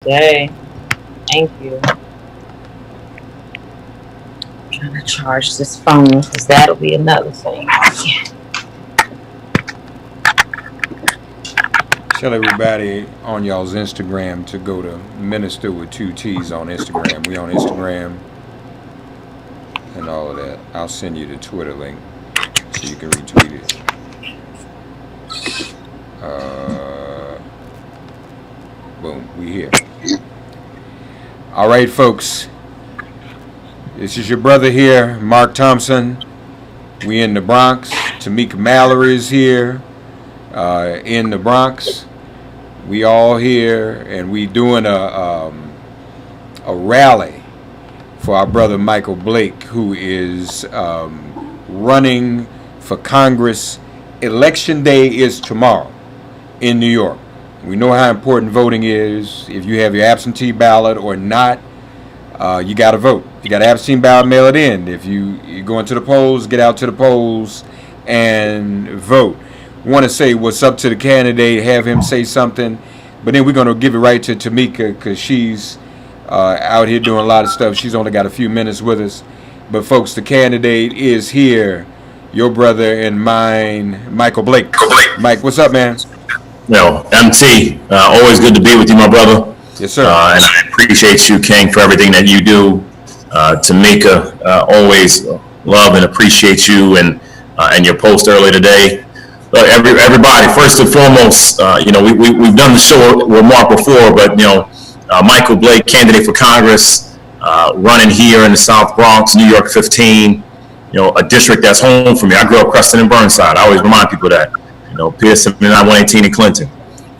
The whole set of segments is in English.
Day. Thank you. I'm trying to charge this phone because that'll be another thing. Tell everybody on y'all's Instagram to go to Minister with two T's on Instagram. We on Instagram and all of that. I'll send you the Twitter link so you can retweet it. Boom, we here. All right, folks. This is your brother here, Mark Thompson. We in the Bronx. Tamika Mallory is here in the Bronx. We all here, and we doing a rally for our brother Michael Blake, who is running for Congress. Election day is tomorrow in New York. We know how important voting is. If you have your absentee ballot or not, you got to vote. You got an absentee ballot, mail it in. If you go into the polls, get out to the polls and vote. Want to say what's up to the candidate, have him say something, but then we're going to give it right to Tamika because she's out here doing a lot of stuff. She's only got a few minutes with us. But folks, the candidate is here, your brother and mine, Michael Blake. Mike, what's up, man? MT, always good to be with you, my brother. Yes, sir. And I appreciate you, King, for everything that you do. Tamika, always love and appreciate you and your post earlier today. Everybody, first and foremost, we've done the show with Mark before, but Michael Blake, candidate for Congress, running here in the South Bronx, New York 15. A district that's home for me. I grew up Creston and Burnside. I always remind people that. Pearson and I 118 in Clinton,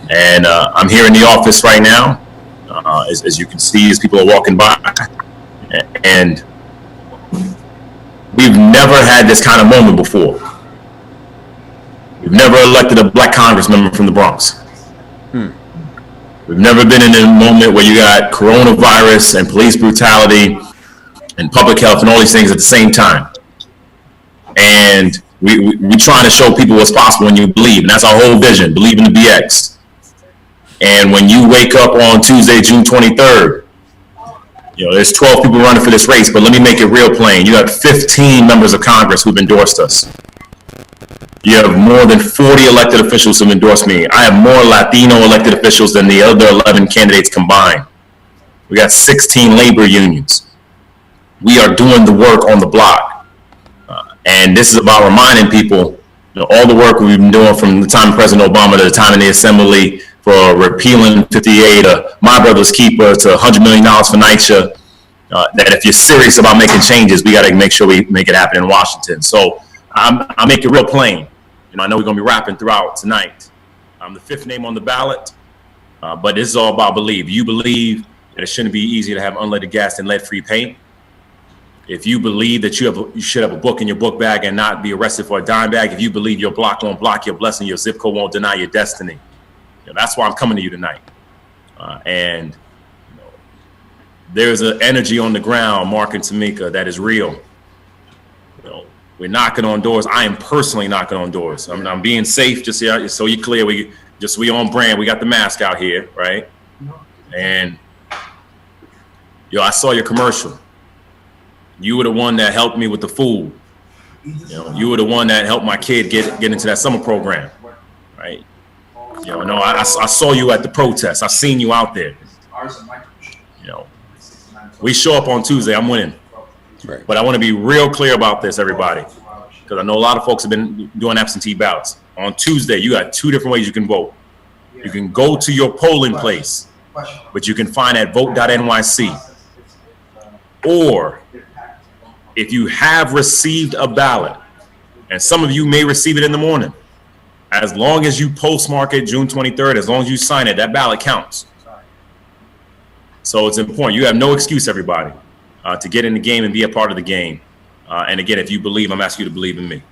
and I'm here in the office right now, as you can see, as people are walking by, and we've never had this kind of moment before. We've never elected a black Congress member from the Bronx. We've never been in a moment where you got coronavirus and police brutality and public health and all these things at the same time. And we trying to show people what's possible when you believe, and that's our whole vision, believe in the BX. And when you wake up on Tuesday, June 23rd, there's 12 people running for this race, but let me make it real plain. You have 15 members of Congress who've endorsed us. You have more than 40 elected officials who've endorsed me. I have more Latino elected officials than the other 11 candidates combined. We got 16 labor unions. We are doing the work on the block. And this is about reminding people, all the work we've been doing from the time of President Obama to the time in the Assembly for repealing 58, My Brother's Keeper, to $100 million for NYCHA, that if you're serious about making changes, we got to make sure we make it happen in Washington. So I'll make it real plain. I know we're going to be rapping throughout tonight. I'm the fifth name on the ballot, but this is all about believe. You believe that it shouldn't be easier to have unleaded gas than lead-free paint. If you believe that you should have a book in your book bag and not be arrested for a dime bag, if you believe your block won't block your blessing, your zip code won't deny your destiny, that's why I'm coming to you tonight. And there's an energy on the ground, Mark and Tamika, that is real. We're knocking on doors. I am personally knocking on doors. I'm being safe, just so you're clear. We on brand. We got the mask out here, right? And I saw your commercial. You were the one that helped me with the food. You were the one that helped my kid get into that summer program, right? I saw you at the protest. I seen you out there. We show up on Tuesday. I'm winning. Right. But I want to be real clear about this, everybody, because I know a lot of folks have been doing absentee ballots. On Tuesday, you got two different ways you can vote. You can go to your polling place, but you can find at vote.nyc. Or if you have received a ballot, and some of you may receive it in the morning, as long as you postmark it June 23rd, as long as you sign it, that ballot counts. So it's important. You have no excuse, everybody, to get in the game and be a part of the game. And again, if you believe, I'm asking you to believe in me.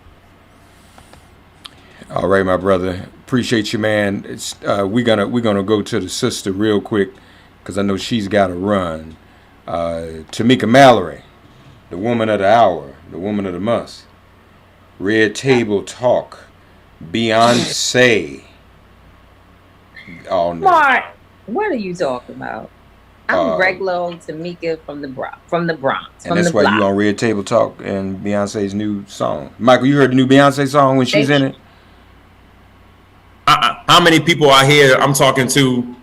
All right, my brother. Appreciate you, man. We're gonna go to the sister real quick because I know she's got to run. Tamika Mallory, the woman of the hour, the woman of the month. Red Table Talk, Beyonce. Oh no. Mark, What are you talking about? I'm Uh, regular old Tamika from the Bronx, from the Bronx, and from the that's why you block. on Red Table Talk and Beyonce's new song. Michael, you heard the new Beyonce song when she's They in it? How many people out here I'm talking to,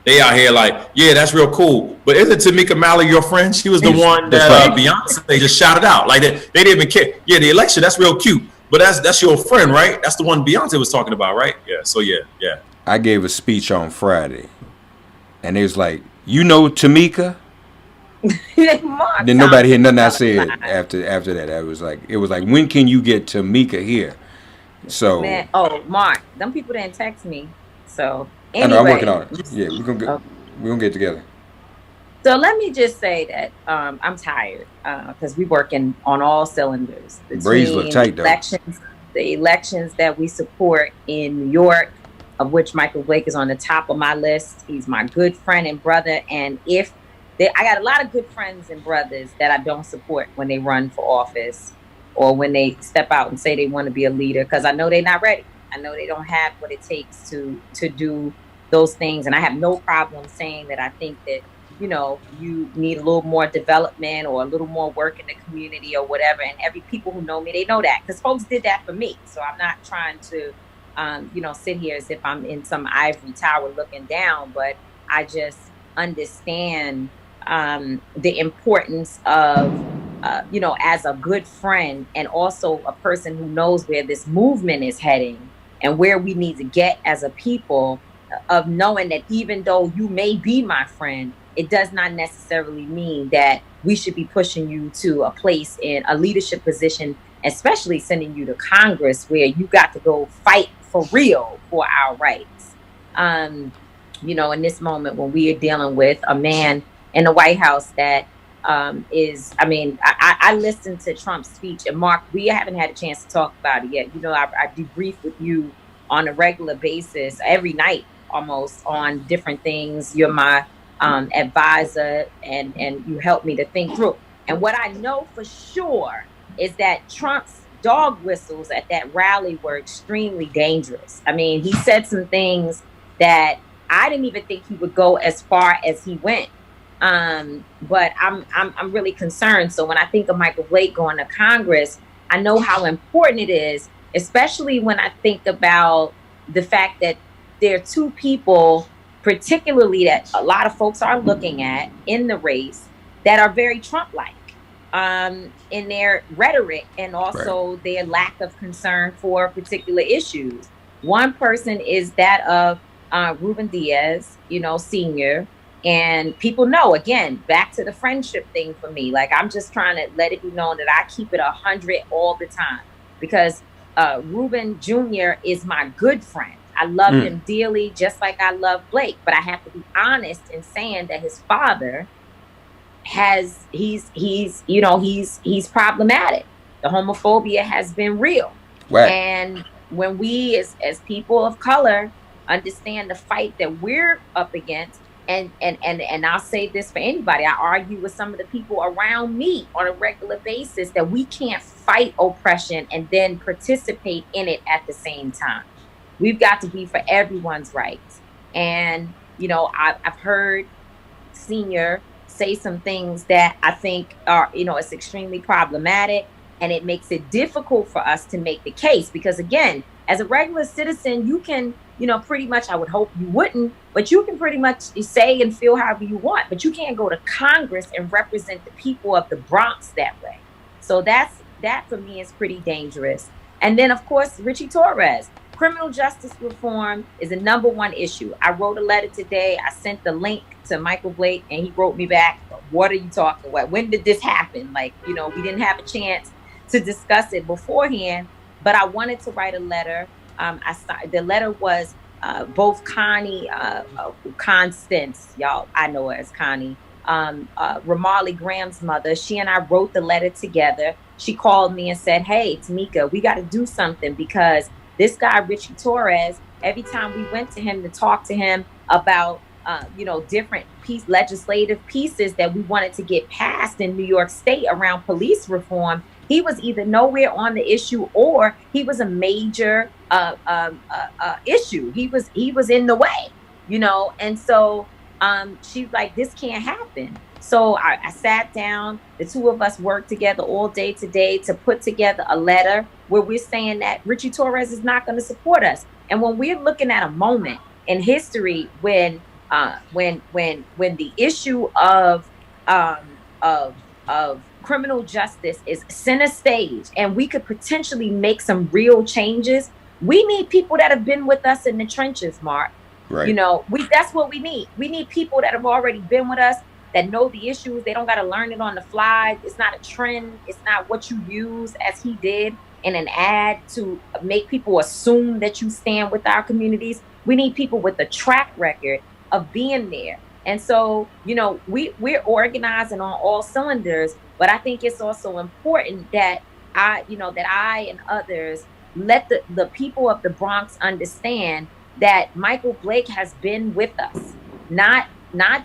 they out here like, yeah, that's real cool. But isn't Tamika Mallory your friend? She was the one That's that right. Beyonce just shouted out. Like they didn't even care. Yeah, the election, that's real cute. But that's your friend, right? That's the one Beyonce was talking about, right? Yeah. So yeah. I gave a speech on Friday, and it was like, you know, Tamika. Mark Then nobody hear Thompson nothing I telling said lies. after that. It was like, when can you get Tamika here? So Man, oh Mark, them people didn't text me. So I know I'm working anyway, on it. Yeah, okay. we're gonna get together. So let me just say that I'm tired because we're working on all cylinders Braids look between tight though. the elections that we support in New York, of which Michael Blake is on the top of my list. He's my good friend and brother, and I got a lot of good friends and brothers that I don't support when they run for office or when they step out and say they want to be a leader because I know they're not ready. I know they don't have what it takes to do those things, and I have no problem saying that I think that you need a little more development or a little more work in the community or whatever. And every people who know me, they know that because folks did that for me. So I'm not trying to, sit here as if I'm in some ivory tower looking down, but I just understand the importance of, as a good friend and also a person who knows where this movement is heading and where we need to get as a people of knowing that even though you may be my friend, it does not necessarily mean that we should be pushing you to a place in a leadership position, especially sending you to Congress where you got to go fight for real for our rights. Um, in this moment when we are dealing with a man in the White House that I mean, I listened to Trump's speech, and Mark, we haven't had a chance to talk about it yet. I debrief with you on a regular basis every night almost on different things. You're my advisor, and you help me to think through. And what I know for sure is that Trump's dog whistles at that rally were extremely dangerous. I mean, he said some things that I didn't even think he would go as far as he went. But I'm really concerned. So when I think of Michael Blake going to Congress, I know how important it is, especially when I think about the fact that there are two people, particularly that a lot of folks are looking at in the race, that are very Trump-like in their rhetoric and Right. also their lack of concern for particular issues. One person is that of Ruben Diaz, Senior. And people know, again, back to the friendship thing for me. Like, I'm just trying to let it be known that I keep it 100 all the time because Ruben Jr. is my good friend. I love him dearly, just like I love Blake. But I have to be honest in saying that his father he's problematic. The homophobia has been real. Whack. And when we as people of color understand the fight that we're up against, and I'll say this for anybody, I argue with some of the people around me on a regular basis that we can't fight oppression and then participate in it at the same time. We've got to be for everyone's rights. And I've heard Senior say some things that I think are, it's extremely problematic, and it makes it difficult for us to make the case because, again, as a regular citizen, you can, pretty much, I would hope you wouldn't, but you can pretty much say and feel however you want, but you can't go to Congress and represent the people of the Bronx that way. So that for me is pretty dangerous. And then, of course, Richie Torres. Criminal justice reform is the number one issue. I wrote a letter today. I sent the link to Michael Blake, and he wrote me back, what are you talking about? When did this happen? Like, we didn't have a chance to discuss it beforehand, but I wanted to write a letter. The letter was both Connie, Constance, y'all, I know her as Connie, Ramarley Graham's mother. She and I wrote the letter together. She called me and said, hey, Tamika, we got to do something because this guy, Richie Torres, every time we went to him to talk to him about, different legislative pieces that we wanted to get passed in New York State around police reform, he was either nowhere on the issue or he was a major issue. He was in the way. you know. And so she's like, this can't happen. So I sat down, the two of us worked together all day today to put together a letter where we're saying that Richie Torres is not going to support us. And when we're looking at a moment in history when the issue of criminal justice is center stage and we could potentially make some real changes, we need people that have been with us in the trenches, Mark. Right. You know, that's what we need. We need people that have already been with us, that know the issues. They don't got to learn it on the fly. It's not a trend. It's not what you use, as he did in an ad, to make people assume that you stand with our communities. We need people with a track record of being there. And so, you know, we're organizing on all cylinders, but I think it's also important that I and others let the people of the Bronx understand that Michael Blake has been with us, not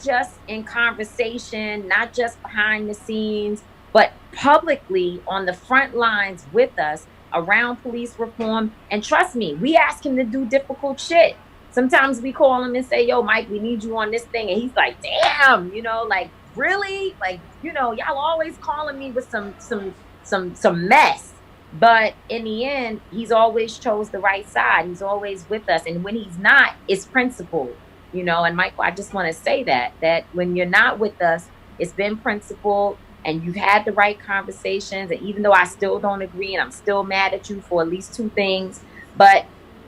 just in conversation, not just behind the scenes, but publicly on the front lines with us around police reform. And trust me, we ask him to do difficult shit. Sometimes we call him and say, yo, Mike, we need you on this thing. And he's like, damn, you know, like, really? Like, you know, y'all always calling me with some mess. But in the end, he's always chose the right side. He's always with us. And when he's not, it's principled, you know. And Michael, I just want to say that when you're not with us, it's been principled and you've had the right conversations. And even though I still don't agree and I'm still mad at you for at least two things, but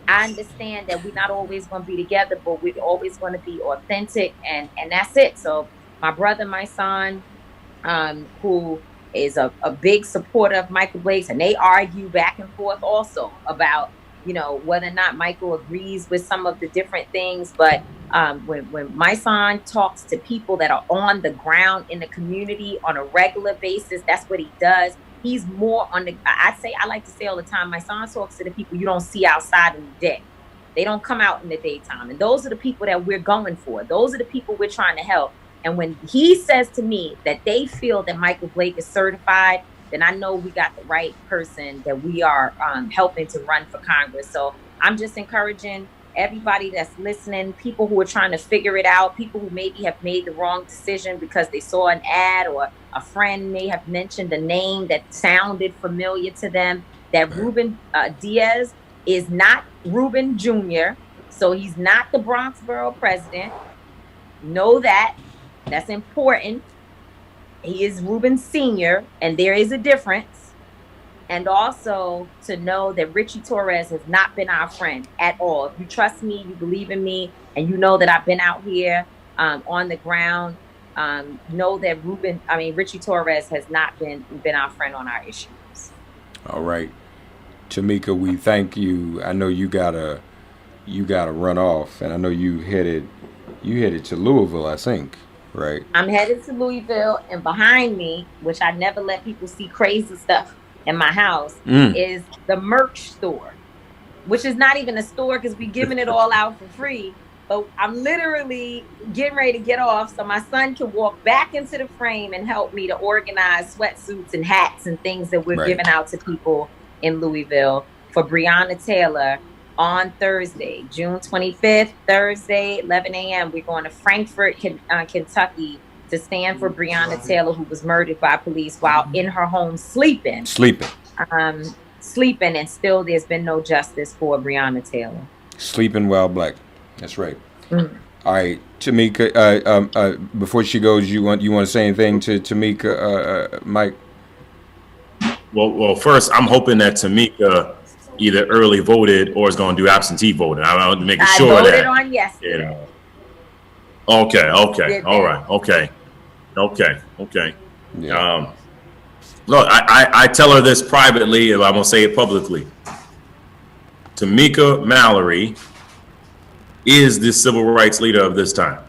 I understand that we're not always going to be together, but we're always going to be authentic, and that's it. So my brother, my son, who is a big supporter of Michael Blake's, and they argue back and forth also about, you know, whether or not Michael agrees with some of the different things. But when my son talks to people that are on the ground in the community on a regular basis, that's what he does. He's more on the, I like to say all the time, my son talks to the people you don't see outside in the day. They don't come out in the daytime. And those are the people that we're going for. Those are the people we're trying to help. And when he says to me that they feel that Michael Blake is certified, then I know we got the right person that we are helping to run for Congress. So I'm just encouraging everybody that's listening, people who are trying to figure it out, people who maybe have made the wrong decision because they saw an ad or a friend may have mentioned a name that sounded familiar to them, that Ruben Diaz is not Ruben Jr., so he's not the Bronx Borough president. Know that. That's important. He is Ruben Sr., and there is a difference. And also to know that Richie Torres has not been our friend at all. If you trust me, you believe in me, and you know that I've been out here on the ground, know that Richie Torres has not been our friend on our issues. All right. Tamika, we thank you. I know you gotta run off, and I know you headed to Louisville, I think, right? I'm headed to Louisville, and behind me, which I never let people see crazy stuff in my house, is the merch store, which is not even a store because we're giving it all out for free. But I'm literally getting ready to get off so my son can walk back into the frame and help me to organize sweatsuits and hats and things that we're giving out to people in Louisville for Breonna Taylor on Thursday, June 25th, Thursday, 11 a.m. We're going to Frankfort, Kentucky, to stand for Breonna Taylor, who was murdered by police while in her home sleeping, and still there's been no justice for Breonna Taylor. Sleeping while black. That's right. Mm-hmm. All right, Tamika. Before she goes, you want to say anything to Tamika, Mike? Well, first, I'm hoping that Tamika either early voted or is going to do absentee voting. I want to make sure that. I voted on yesterday. You know. Okay. All right. Okay. Yeah. Look, I tell her this privately, if I'm going to say it publicly. Tamika Mallory is the civil rights leader of this time.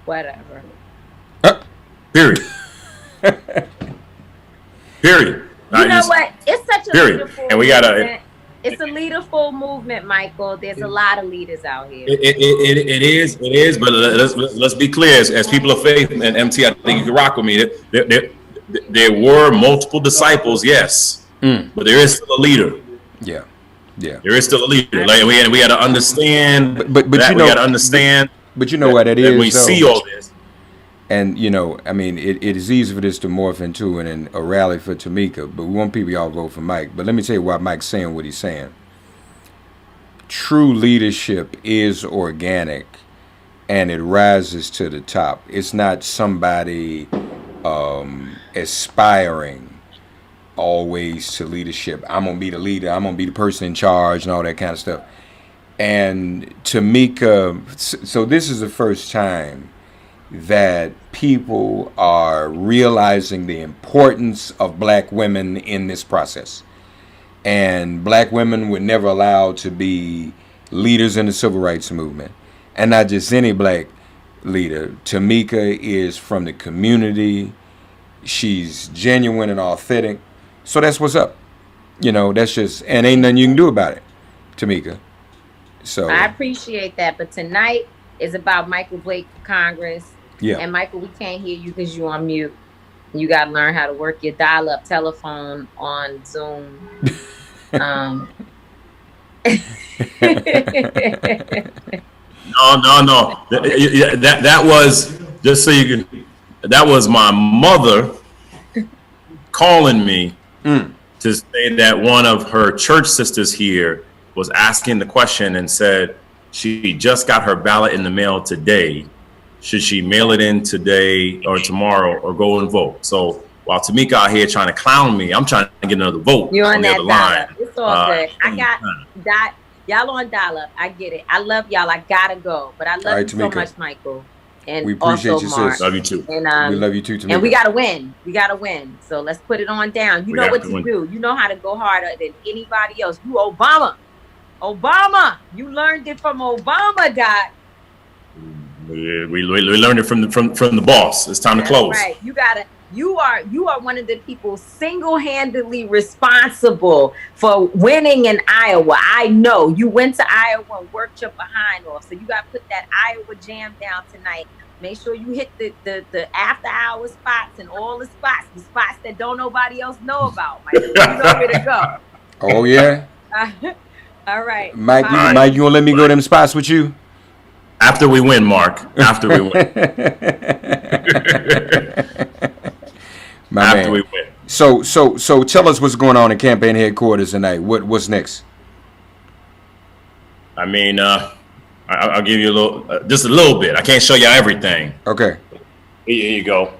Whatever. Period. Period. You know what? It's such a leaderful and we gotta. It's a leaderful movement, Michael. There's a lot of leaders out here. It is. But let's be clear, as people of faith, and MT, I think you can rock with me. There were multiple disciples, yes, but there is still a leader. Yeah. Yeah. There is still a leader. Like we got to understand. But that. you know, we got to understand. But you know what it is. When we see all this. And, you know, I mean, it is easy for this to morph into a rally for Tamika, but we want people y'all vote for Mike. But let me tell you why Mike's saying what he's saying. True leadership is organic, and it rises to the top. It's not somebody aspiring always to leadership. I'm going to be the leader. I'm going to be the person in charge and all that kind of stuff. And Tamika, so this is the first time that people are realizing the importance of black women in this process. And black women were never allowed to be leaders in the civil rights movement. And not just any black leader. Tamika is from the community. She's genuine and authentic. So that's what's up. You know, that's just, and ain't nothing you can do about it, Tamika. So I appreciate that. But tonight is about Michael Blake for Congress. Yeah. And Michael, we can't hear you because you're on mute. You got to learn how to work your dial-up telephone on Zoom. No. That was, just so you can, that was my mother calling me to say that one of her church sisters here was asking the question and said she just got her ballot in the mail today. Should she mail it in today or tomorrow or go and vote? So while Tamika out here trying to clown me, I'm trying to get another vote. You're on the that other line. It's all good. I got that. Y'all on dial-up. I get it. I love y'all. I gotta go. But I love you so much, Michael. And we appreciate also you, Mark. sis. Love you too. And, we love you too, Tamika. And we gotta win. We gotta win. So let's put it on down. You know what to do. You know how to go harder than anybody else. You Obama. You learned it from Obama, Doc. We learned it from the boss. It's time to close. Right. You are one of the people single-handedly responsible for winning in Iowa. I know you went to Iowa and worked your behind off. So you got to put that Iowa jam down tonight. Make sure you hit the after-hour spots and all the spots that don't nobody else know about. Mike, you know where to go. Oh yeah. All right, Mike. Mike, you gonna let me go to them spots with you? After we win, Mark. After we win. After we win. So tell us what's going on in campaign headquarters tonight. What's next? I mean, I'll give you just a little bit. I can't show you everything. Okay. Here you go.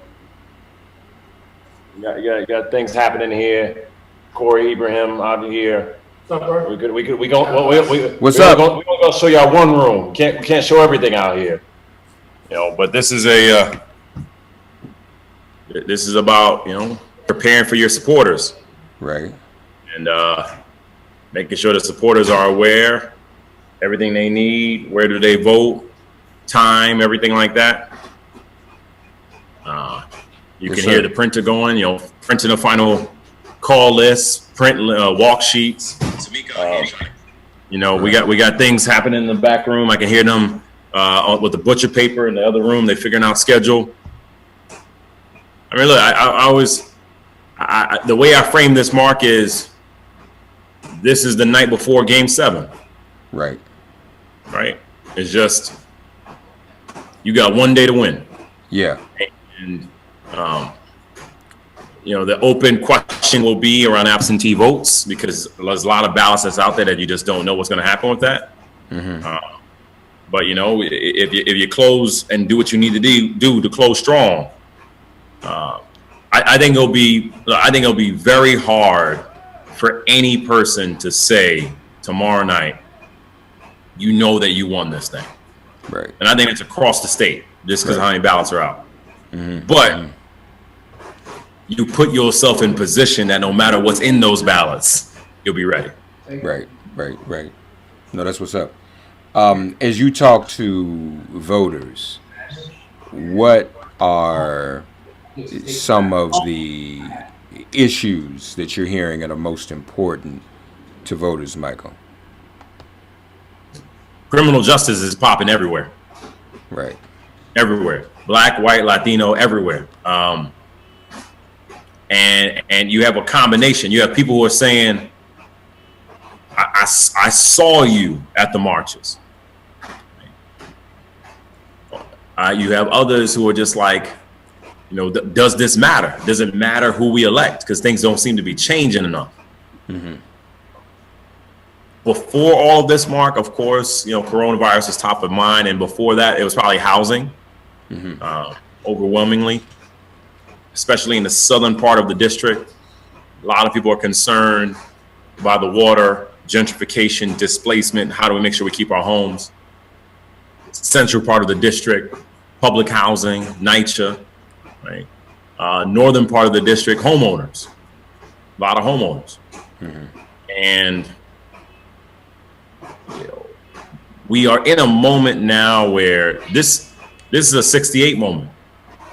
You got things happening here. Corey Ibrahim out here. What's up, bro? What's up? We're gonna show y'all one room. Can't show everything out here. You know, but this is about, you know, preparing for your supporters. Right. And making sure the supporters are aware, everything they need, where do they vote, time, everything like that. You can hear the printer going, you know, printing the final call list, print walk sheets. You know, we got things happening in the back room. I can hear them with the butcher paper in the other room. They're figuring out schedule. I mean, look, I always, the way I frame this, Mark, is this is the night before Game 7. Right. Right. It's just, you got one day to win. Yeah. And, you know, the open question will be around absentee votes, because there's a lot of ballots that's out there that you just don't know what's going to happen with that. Mm-hmm. But, you know, if you close and do what you need to do to close strong, I think it'll be very hard for any person to say tomorrow night, you know that you won this thing. Right. And I think it's across the state, just because of how many ballots are out. Mm-hmm. But you put yourself in position that no matter what's in those ballots, you'll be ready. Right. No, that's what's up. As you talk to voters, what are some of the issues that you're hearing that are most important to voters, Michael? Criminal justice is popping everywhere. Right. Everywhere. Black, white, Latino, everywhere. And you have a combination. You have people who are saying, I saw you at the marches. You have others who are just like, does this matter? Does it matter who we elect? Because things don't seem to be changing enough. Mm-hmm. Before all of this, Mark, of course, coronavirus is top of mind. And before that, it was probably housing, overwhelmingly, especially in the southern part of the district. A lot of people are concerned by the water, gentrification, displacement. How do we make sure we keep our homes? Central part of the district, public housing, NYCHA, right? Northern part of the district, homeowners, a lot of homeowners. Mm-hmm. And we are in a moment now where this is a 68 moment.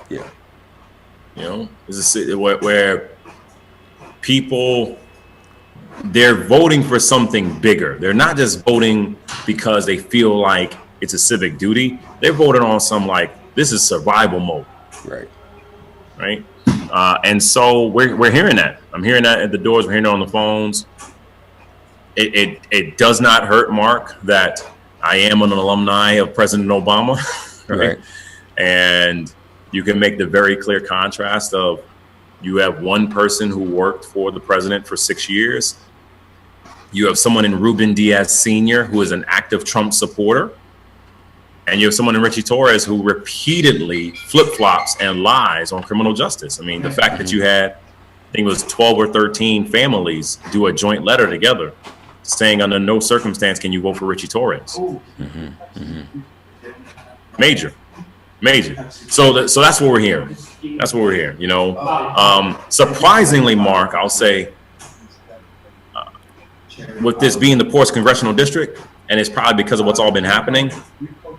Yeah. This is where people, they're voting for something bigger. They're not just voting because they feel like it's a civic duty. They're voting on some this is survival mode. Right. And so we're hearing that. I'm hearing that at the doors. We're hearing it on the phones. It does not hurt, Mark, that I am an alumni of President Obama. Right. And you can make the very clear contrast of you have one person who worked for the president for 6 years. You have someone in Ruben Diaz Sr. who is an active Trump supporter. And you have someone in Richie Torres who repeatedly flip-flops and lies on criminal justice. I mean, the fact that you had, I think it was 12 or 13 families do a joint letter together saying under no circumstance can you vote for Richie Torres. Mm-hmm. Mm-hmm. Major. So that's what we're hearing. That's what we're hearing. Surprisingly, Mark, I'll say, with this being the poorest congressional district, and it's probably because of what's all been happening,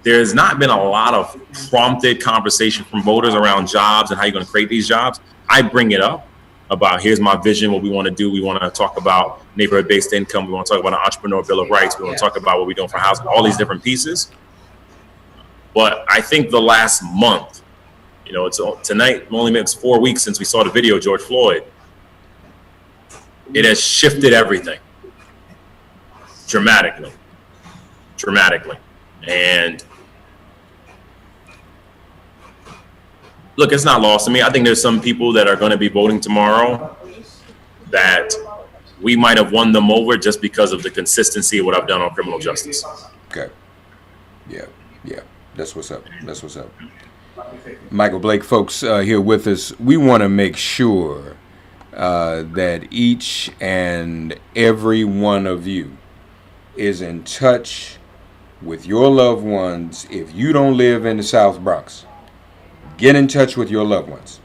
there's not been a lot of prompted conversation from voters around jobs and how you're going to create these jobs. I bring it up about here's my vision, what we want to do. We want to talk about neighborhood-based income. We want to talk about an entrepreneur bill of rights. We want to talk about what we're doing for housing, all these different pieces. But I think the last month, it's tonight only makes 4 weeks since we saw the video of George Floyd. It has shifted everything dramatically. And look, it's not lost to me. I think there's some people that are going to be voting tomorrow that we might have won them over just because of the consistency of what I've done on criminal justice. Okay. Yeah. That's what's up. Michael Blake, folks, here with us. We want to make sure that each and every one of you is in touch with your loved ones. If you don't live in the South Bronx, get in touch with your loved ones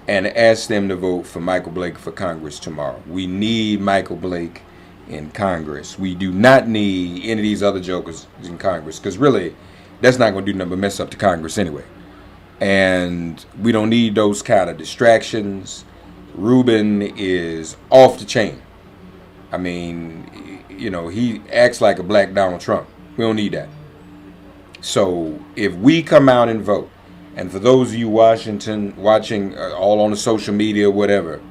and ask them to vote for Michael Blake for Congress tomorrow. We need Michael Blake in Congress. We do not need any of these other jokers in Congress, because really, that's not going to do nothing but mess up the Congress anyway. And we don't need those kind of distractions. Ruben is off the chain. I mean, he acts like a black Donald Trump. We don't need that. So if we come out and vote, and for those of you watching all on the social media, whatever,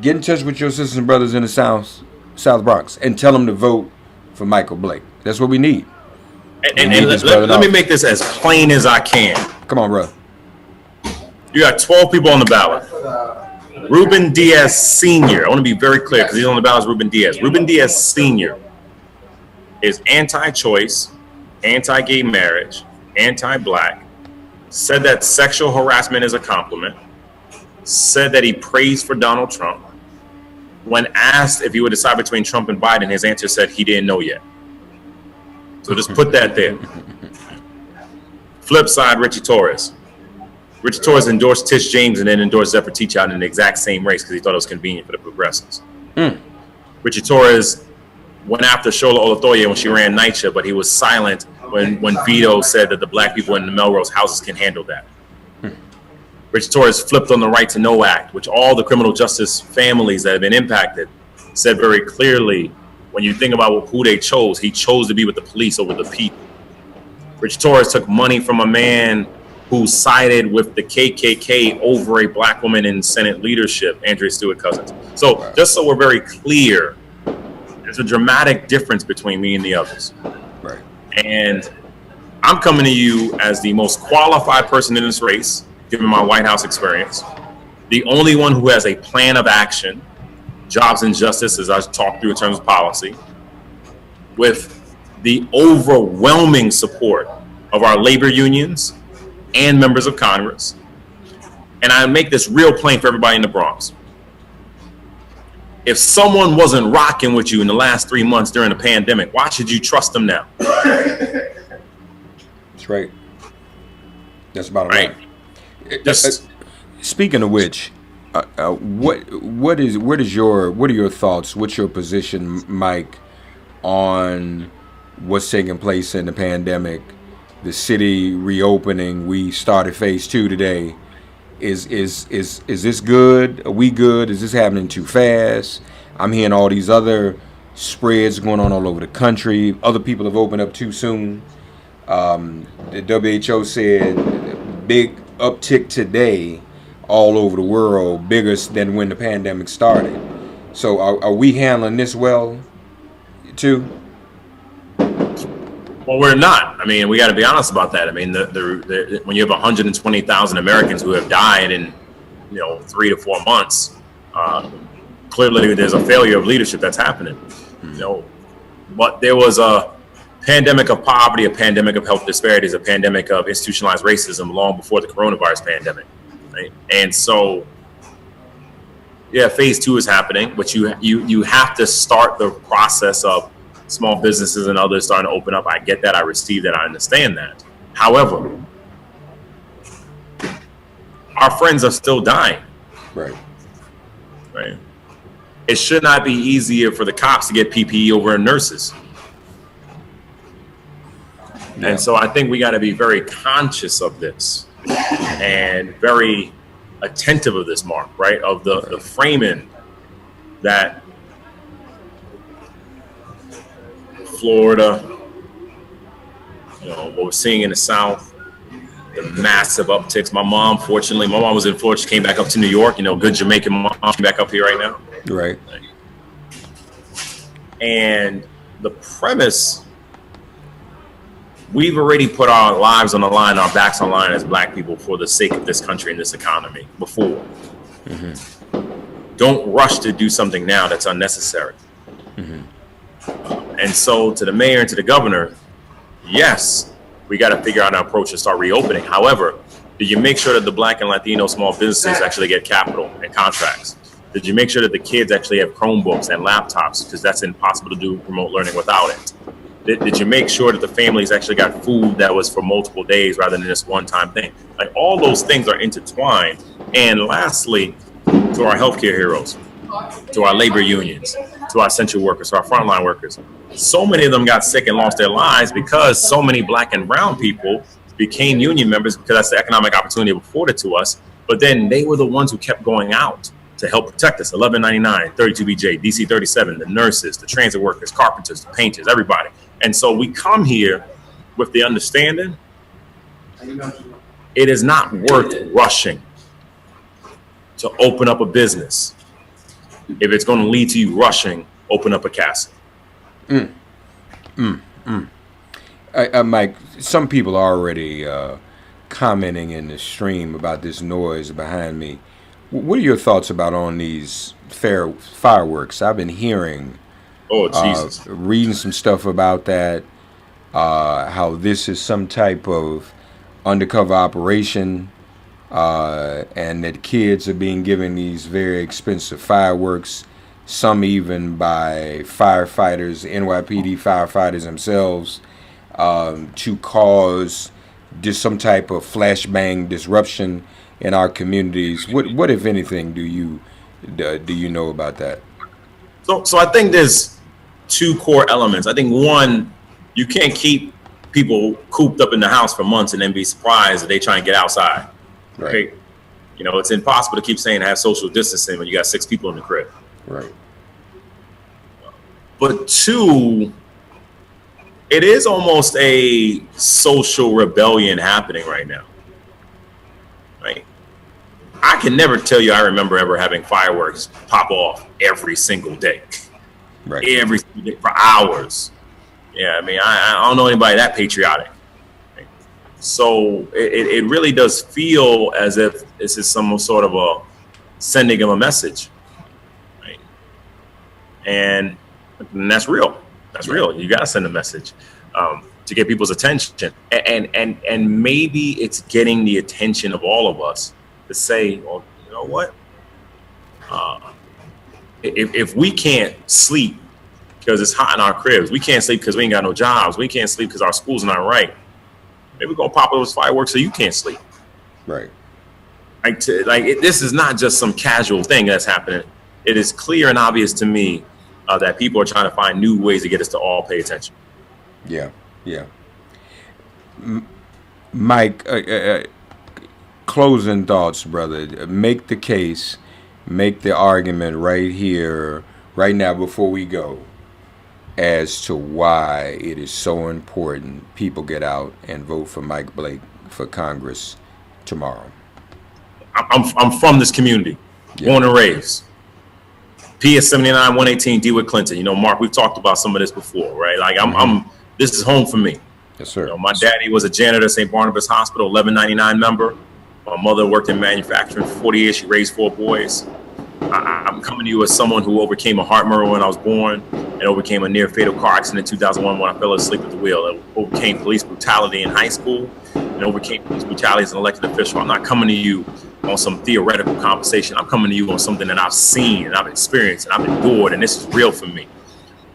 get in touch with your sisters and brothers in the South Bronx and tell them to vote for Michael Blake. That's what we need. And let me make this as plain as I can. Come on, bro. You got 12 people on the ballot. Ruben Diaz Sr. I want to be very clear because he's on the ballot as Ruben Diaz. Ruben Diaz Sr. is anti-choice, anti-gay marriage, anti-black, said that sexual harassment is a compliment, said that he prays for Donald Trump. When asked if he would decide between Trump and Biden, his answer said he didn't know yet. So just put that there. Flip side, Richie Torres. Richie Torres endorsed Tish James and then endorsed Zephyr Teachout in the exact same race because he thought it was convenient for the progressives. Richie Torres went after Shola Olatoye when she ran NYCHA, but he was silent when Vito said that the black people in the Melrose houses can handle that. Richie Torres flipped on the Right to Know Act, which all the criminal justice families that have been impacted said very clearly, when you think about who they chose, he chose to be with the police over the people. Richie Torres took money from a man who sided with the KKK over a black woman in Senate leadership, Andrea Stewart Cousins. So just so we're very clear, there's a dramatic difference between me and the others. Right. And I'm coming to you as the most qualified person in this race, given my White House experience, the only one who has a plan of action, jobs and justice, as I talked through in terms of policy, with the overwhelming support of our labor unions and members of Congress. And I make this real plain for everybody in the Bronx. If someone wasn't rocking with you in the last 3 months during the pandemic, why should you trust them now? That's right. That's about right. Speaking of which, what are your thoughts? What's your position, Mike, on what's taking place in the pandemic? The city reopening. We started phase 2 today. Is this good? Are we good? Is this happening too fast? I'm hearing all these other spreads going on all over the country. Other people have opened up too soon. The WHO said big uptick today all over the world, bigger than when the pandemic started. So are we handling this well too? Well, we're not. I mean, we got to be honest about that. I mean, when you have 120,000 Americans who have died in, 3 to 4 months, clearly there's a failure of leadership that's happening. But there was a pandemic of poverty, a pandemic of health disparities, a pandemic of institutionalized racism long before the coronavirus pandemic. Right? And so, yeah, phase 2 is happening, but you have to start the process of small businesses and others starting to open up. I get that. I receive that. I understand that. However, our friends are still dying. Right. Right. It should not be easier for the cops to get PPE over nurses. Yeah. And so I think we got to be very conscious of this and very attentive of this, Mark, right? Of the framing that Florida, what we're seeing in the South, the massive upticks. My mom was in Florida. She came back up to New York. Good Jamaican mom came back up here right now. Right. And the premise, we've already put our lives on the line, our backs on the line as Black people for the sake of this country and this economy before. Mm-hmm. Don't rush to do something now that's unnecessary. Mm-hmm. And so to the mayor and to the governor, yes, we got to figure out an approach to start reopening. However, did you make sure that the Black and Latino small businesses actually get capital and contracts? Did you make sure that the kids actually have Chromebooks and laptops? Because that's impossible to do remote learning without it. Did you make sure that the families actually got food that was for multiple days rather than this one-time thing? Like, all those things are intertwined. And lastly, to our healthcare heroes, to our labor unions, to our essential workers, to our frontline workers. So many of them got sick and lost their lives because so many Black and brown people became union members because that's the economic opportunity afforded to us. But then they were the ones who kept going out to help protect us. 1199, 32BJ, DC 37, the nurses, the transit workers, carpenters, the painters, everybody. And so we come here with the understanding it is not worth rushing to open up a business. If it's going to lead to you rushing, open up a castle. Mike, some people are already commenting in the stream about this noise behind me. What are your thoughts about on these fireworks? I've been hearing, reading some stuff about that, how this is some type of undercover operation, and that kids are being given these very expensive fireworks, some even by firefighters, NYPD firefighters themselves, to cause just some type of flashbang disruption in our communities. What if anything, do you know about that? So I think there's 2 core elements. I think one, you can't keep people cooped up in the house for months and then be surprised that they try and get outside. Right. It's impossible to keep saying have social distancing when you got 6 people in the crib. Right. But 2, it is almost a social rebellion happening right now. I can never tell you I remember ever having fireworks pop off every single day. Right. Every single day for hours. Yeah, I mean, I don't know anybody that patriotic. So it really does feel as if this is some sort of a sending of a message. Right? And that's real. That's real. You got to send a message to get people's attention. And maybe it's getting the attention of all of us to say, well, you know what? If we can't sleep because it's hot in our cribs, we can't sleep because we ain't got no jobs, we can't sleep because our school's not right, maybe we're going to pop those fireworks so you can't sleep. Right. This is not just some casual thing that's happening. It is clear and obvious to me that people are trying to find new ways to get us to all pay attention. Yeah, yeah. Mike, closing thoughts, brother. Make the case, make the argument right here, right now before we go, as to why it is so important people get out and vote for Mike Blake for Congress tomorrow. I'm from this community, born and raised. PS 79 118 DeWitt Clinton. You know, Mark, we've talked about some of this before, right? Like this is home for me. Yes, sir. You know, my daddy was a janitor at St. Barnabas Hospital, 1199 member. My mother worked in manufacturing for 40 years. She raised 4 boys. I'm coming to you as someone who overcame a heart murmur when I was born and overcame a near fatal car accident in 2001 when I fell asleep at the wheel. And overcame police brutality in high school and overcame police brutality as an elected official. I'm not coming to you on some theoretical conversation. I'm coming to you on something that I've seen and I've experienced and I've endured, and this is real for me.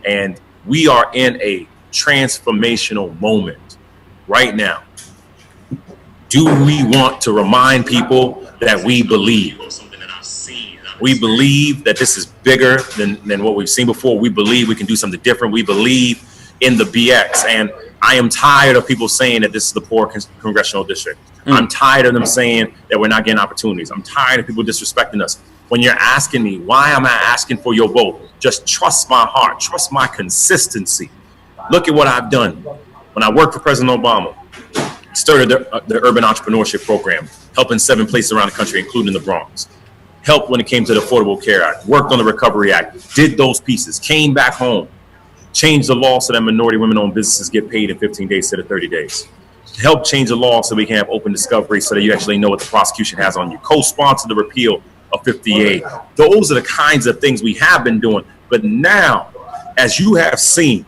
And we are in a transformational moment right now. Do we want to remind people that we believe? We believe that this is bigger than what we've seen before. We believe we can do something different. We believe in the BX. And I am tired of people saying that this is the poor congressional district. I'm tired of them saying that we're not getting opportunities. I'm tired of people disrespecting us. When you're asking me, why am I asking for your vote? Just trust my heart. Trust my consistency. Look at what I've done. When I worked for President Obama, started the Urban Entrepreneurship Program, helping 7 places around the country, including the Bronx. Helped when it came to the Affordable Care Act, worked on the Recovery Act, did those pieces, came back home, changed the law so that minority women-owned businesses get paid in 15 days instead of 30 days. Helped change the law so we can have open discovery so that you actually know what the prosecution has on you. Co-sponsored the repeal of 58. Those are the kinds of things we have been doing. But now, as you have seen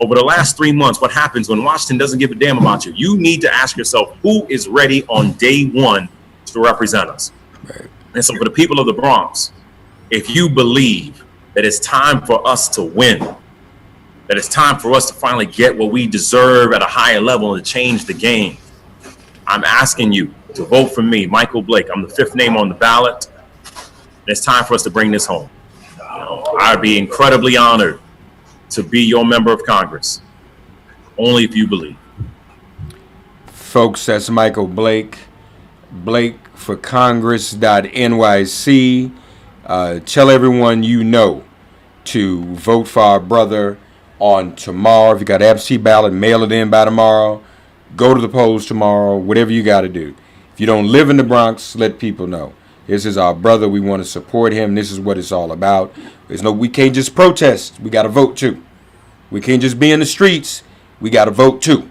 over the last 3 months, what happens when Washington doesn't give a damn about you? You need to ask yourself, who is ready on day one to represent us? Right. And so for the people of the Bronx, if you believe that it's time for us to win, that it's time for us to finally get what we deserve at a higher level and to change the game, I'm asking you to vote for me, Michael Blake. I'm the 5th name on the ballot. And it's time for us to bring this home. You know, I'd be incredibly honored to be your member of Congress, only if you believe. Folks, that's Michael Blake. Blake for Congress.nyc. Tell everyone you know to vote for our brother on tomorrow. If you got an absentee ballot, mail it in by tomorrow. Go to the polls tomorrow, whatever you got to do. If you don't live in the Bronx, let people know. This is our brother. We want to support him. This is what it's all about. We can't just protest. We got to vote too. We can't just be in the streets. We got to vote too.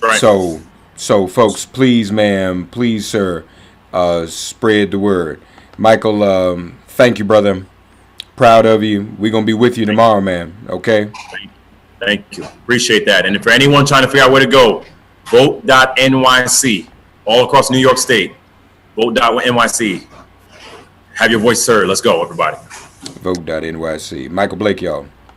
Right. So folks, please, ma'am, please, sir, spread the word. Michael, thank you, brother. Proud of you. We're going to be with you tomorrow, man. Okay? Thank you. Appreciate that. And for anyone trying to figure out where to go, vote.nyc, all across New York State. Vote.nyc. Have your voice heard. Let's go, everybody. Vote.nyc. Michael Blake, y'all.